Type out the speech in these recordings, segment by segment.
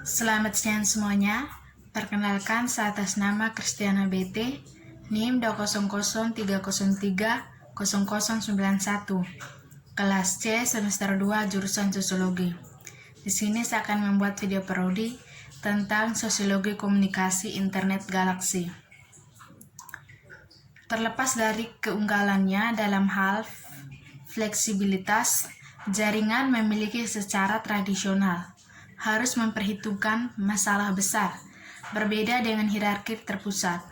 Selamat siang semuanya. Perkenalkan, saya atas nama Kristiana BT, NIM 20030300091, kelas C semester 2 jurusan Sosiologi. Di sini saya akan membuat video parodi tentang sosiologi komunikasi internet galaksi. Terlepas dari keunggulannya dalam hal fleksibilitas, jaringan memiliki secara tradisional harus memperhitungkan masalah besar, berbeda dengan hierarki terpusat.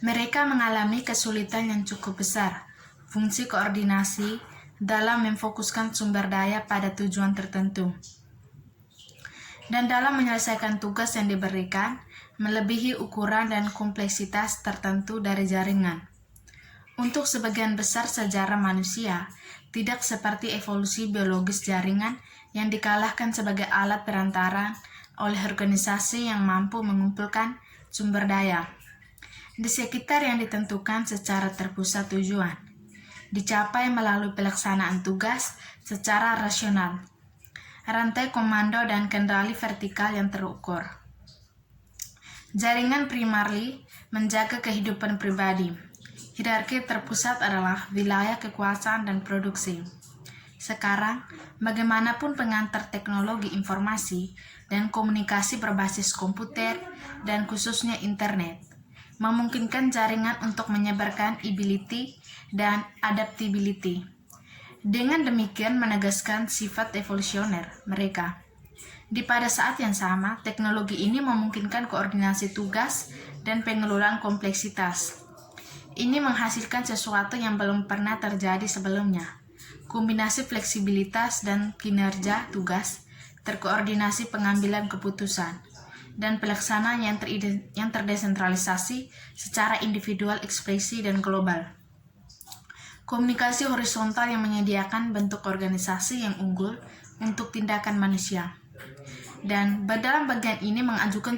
Mereka mengalami kesulitan yang cukup besar, fungsi koordinasi dalam memfokuskan sumber daya pada tujuan tertentu, dan dalam menyelesaikan tugas yang diberikan, melebihi ukuran dan kompleksitas tertentu dari jaringan. Untuk sebagian besar sejarah manusia, tidak seperti evolusi biologis jaringan yang dikalahkan sebagai alat perantara oleh organisasi yang mampu mengumpulkan sumber daya di sekitar yang ditentukan secara terpusat. Tujuan dicapai melalui pelaksanaan tugas secara rasional, rantai komando dan kendali vertikal yang terukur. Jaringan primarily menjaga kehidupan pribadi. Hierarki terpusat adalah wilayah kekuasaan dan produksi. Sekarang, bagaimanapun pengantar teknologi informasi dan komunikasi berbasis komputer dan khususnya internet, memungkinkan jaringan untuk menyebarkan ability dan adaptability. Dengan demikian menegaskan sifat evolusioner mereka. Di pada saat yang sama, teknologi ini memungkinkan koordinasi tugas dan pengelolaan kompleksitas. Ini menghasilkan sesuatu yang belum pernah terjadi sebelumnya. Kombinasi fleksibilitas dan kinerja tugas, terkoordinasi pengambilan keputusan, dan pelaksanaan yang terdesentralisasi secara individual, ekspresi, dan global. Komunikasi horizontal yang menyediakan bentuk organisasi yang unggul untuk tindakan manusia. Dan dalam bagian ini mengajukan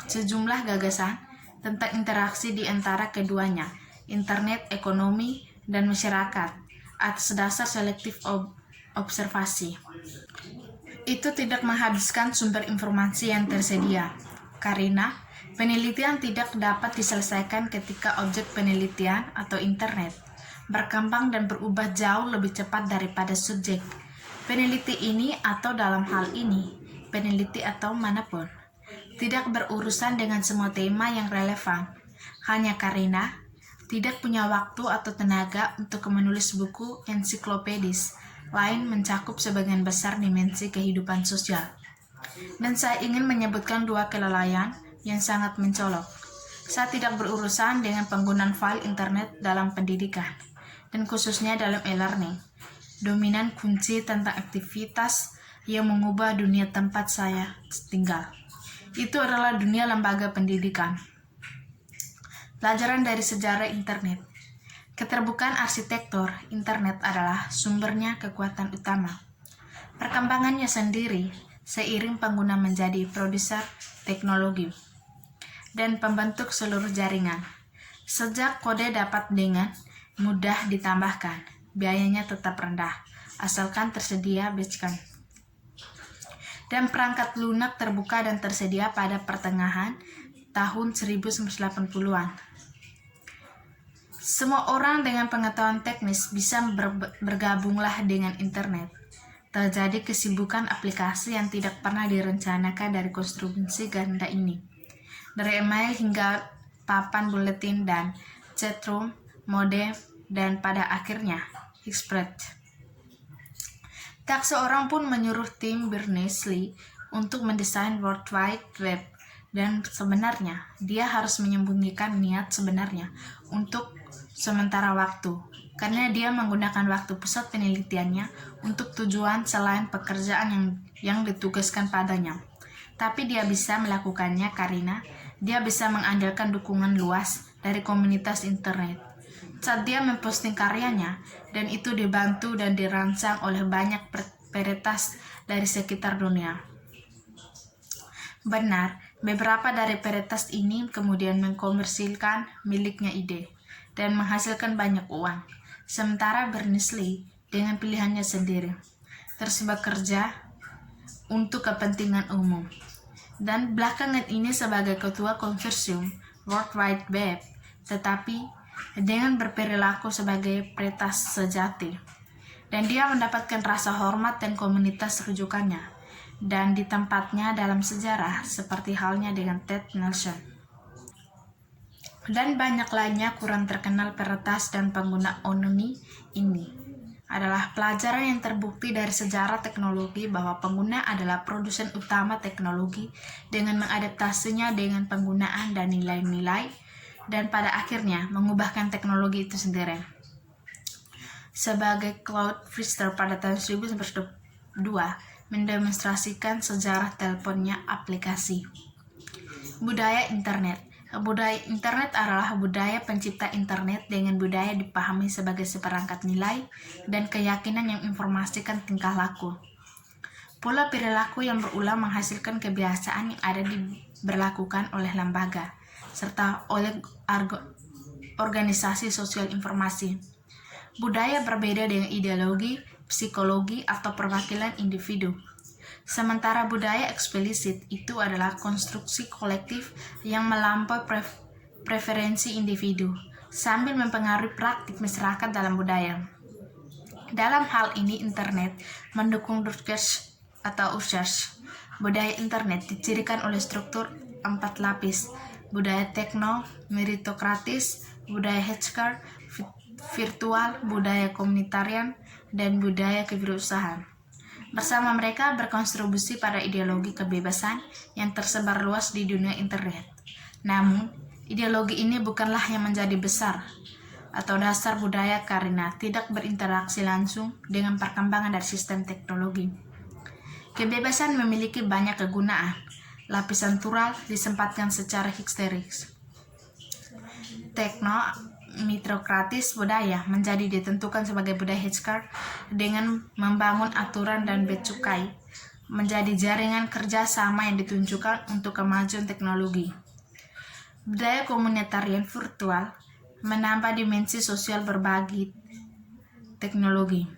sejumlah gagasan tentang interaksi di antara keduanya, internet, ekonomi, dan masyarakat, atas dasar selektif observasi. Itu tidak menghabiskan sumber informasi yang tersedia, karena penelitian tidak dapat diselesaikan ketika objek penelitian atau internet berkembang dan berubah jauh lebih cepat daripada subjek peneliti ini, atau dalam hal ini, peneliti atau manapun, tidak berurusan dengan semua tema yang relevan, hanya karena tidak punya waktu atau tenaga untuk menulis buku ensiklopedis lain mencakup sebagian besar dimensi kehidupan sosial. Dan saya ingin menyebutkan dua kelalaian yang sangat mencolok. Saya tidak berurusan dengan penggunaan file internet dalam pendidikan, dan khususnya dalam e-learning. Dominan kunci tentang aktivitas yang mengubah dunia tempat saya tinggal. Itu adalah dunia lembaga pendidikan. Pelajaran dari sejarah internet. Keterbukaan arsitektur internet adalah sumbernya kekuatan utama. Perkembangannya sendiri seiring pengguna menjadi produser teknologi dan pembentuk seluruh jaringan. Sejak kode dapat dengan mudah ditambahkan, biayanya tetap rendah, asalkan tersedia beacon. Dan perangkat lunak terbuka dan tersedia pada pertengahan tahun 1980-an. Semua orang dengan pengetahuan teknis bisa bergabunglah dengan internet. Terjadi kesibukan aplikasi yang tidak pernah direncanakan dari konstruksi ganda ini. Dari email hingga papan buletin dan chatroom, modem, dan pada akhirnya Express. Tak seorang pun menyuruh tim Berners-Lee untuk mendesain World Wide Web, dan sebenarnya dia harus menyembunyikan niat sebenarnya untuk sementara waktu, karena dia menggunakan waktu pusat penelitiannya untuk tujuan selain pekerjaan yang ditugaskan padanya. Tapi dia bisa melakukannya karena dia bisa mengandalkan dukungan luas dari komunitas internet. Saat dia memposting karyanya, dan itu dibantu dan dirancang oleh banyak peretas dari sekitar dunia. Benar, beberapa dari peretas ini kemudian mengkomersilkan miliknya ide dan menghasilkan banyak uang, sementara Berners-Lee dengan pilihannya sendiri terus bekerja untuk kepentingan umum. dan belakangan ini sebagai ketua konsorsium World Wide Web, tetapi dengan berperilaku sebagai peretas sejati. Dan dia mendapatkan rasa hormat dan komunitas rujukannya, dan di tempatnya dalam sejarah seperti halnya dengan Ted Nelson. Dan banyak lainnya kurang terkenal peretas dan pengguna Ononi ini adalah pelajaran yang terbukti dari sejarah teknologi bahwa pengguna adalah produsen utama teknologi dengan mengadaptasinya dengan penggunaan dan nilai-nilai dan pada akhirnya mengubahkan teknologi itu sendiri. Sebagai Claude Pfister pada tahun 1902 mendemonstrasikan sejarah teleponnya aplikasi. Budaya internet. Budaya internet adalah budaya pencipta internet dengan budaya dipahami sebagai seperangkat nilai dan keyakinan yang informasikan tingkah laku. Pola perilaku yang berulang menghasilkan kebiasaan yang ada diberlakukan oleh lembaga serta oleh organisasi sosial informasi. Budaya berbeda dengan ideologi, psikologi, atau perwakilan individu. Sementara budaya eksplisit itu adalah konstruksi kolektif yang melampaui preferensi individu, sambil mempengaruhi praktik masyarakat dalam budaya. Dalam hal ini, internet mendukung Durkheim atau Husserl. Budaya internet dicirikan oleh struktur 4 lapis, budaya tekno, meritokratis, budaya hierarkis, virtual, budaya komunitarian, dan budaya kewirausahaan. Bersama mereka berkontribusi pada ideologi kebebasan yang tersebar luas di dunia internet. Namun, ideologi ini bukanlah yang menjadi besar atau dasar budaya karena tidak berinteraksi langsung dengan perkembangan dari sistem teknologi. Kebebasan memiliki banyak kegunaan. Lapisan tural disempatkan secara histeris. Meritokratis budaya menjadi ditentukan sebagai budaya hierarkis dengan membangun aturan dan becukai menjadi jaringan kerja sama yang ditunjukkan untuk kemajuan teknologi. Budaya komunitarian virtual menambah dimensi sosial berbagi teknologi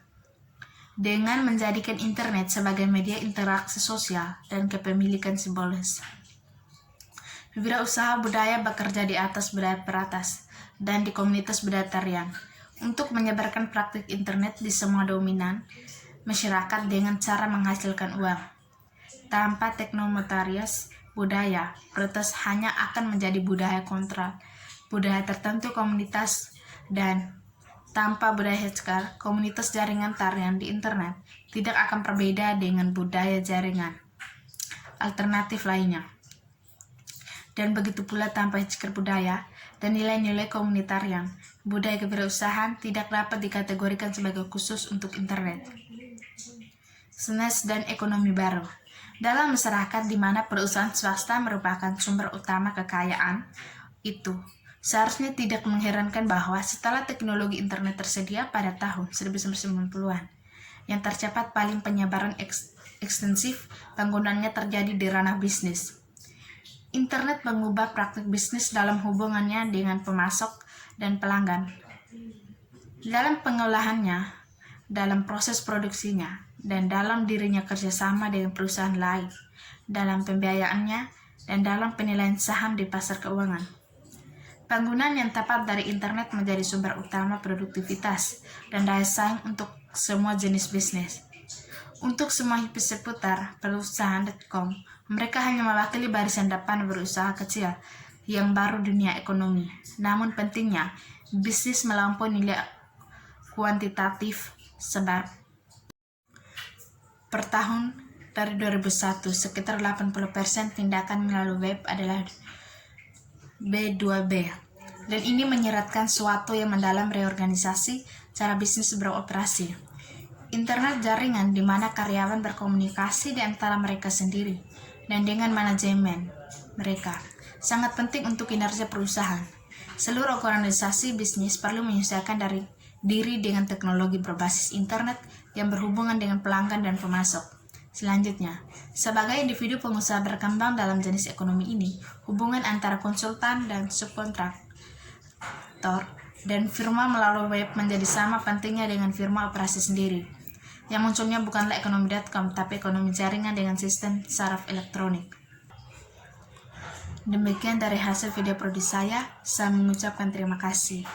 dengan menjadikan internet sebagai media interaksi sosial dan kepemilikan simbolis. Wirausaha budaya bekerja di atas budaya peratas dan di komunitas budaya tarian untuk menyebarkan praktik internet di semua dominan masyarakat dengan cara menghasilkan uang. Tanpa teknometarias budaya, protes hanya akan menjadi budaya kontrol, budaya tertentu komunitas, dan tanpa budaya hierarkis, komunitas jaringan tarian di internet tidak akan berbeda dengan budaya jaringan alternatif lainnya. Dan begitu pula tanpa hierarkis budaya dan nilai-nilai komunitarian, budaya kewirausahaan tidak dapat dikategorikan sebagai khusus untuk internet. SNES dan ekonomi baru. Dalam masyarakat di mana perusahaan swasta merupakan sumber utama kekayaan itu, seharusnya tidak mengherankan bahwa setelah teknologi internet tersedia pada tahun 1990-an, yang tercepat paling penyebaran ekstensif penggunaannya terjadi di ranah bisnis. Internet mengubah praktik bisnis dalam hubungannya dengan pemasok dan pelanggan, dalam pengolahannya, dalam proses produksinya, dan dalam dirinya kerjasama dengan perusahaan lain, dalam pembiayaannya, dan dalam penilaian saham di pasar keuangan. Penggunaan yang tepat dari internet menjadi sumber utama produktivitas dan daya saing untuk semua jenis bisnis. Untuk semua seputar perusahaan.com, mereka hanya mewakili barisan depan berusaha kecil yang baru dunia ekonomi. Namun pentingnya, bisnis melampaui nilai kuantitatif sebab per tahun dari 2001, sekitar 80% tindakan melalui web adalah B2B. Dan ini menyeratkan suatu yang mendalam reorganisasi cara bisnis beroperasi. Internet jaringan di mana karyawan berkomunikasi di antara mereka sendiri dan dengan manajemen mereka sangat penting untuk kinerja perusahaan. Seluruh organisasi bisnis perlu menyesuaikan diri dengan teknologi berbasis internet yang berhubungan dengan pelanggan dan pemasok. Selanjutnya, sebagai individu pengusaha berkembang dalam jenis ekonomi ini, hubungan antara konsultan dan subkontraktor dan firma melalui web menjadi sama pentingnya dengan firma operasi sendiri. Yang munculnya bukanlah ekonomi.com, tapi ekonomi jaringan dengan sistem saraf elektronik. Demikian dari hasil video produksi saya mengucapkan terima kasih.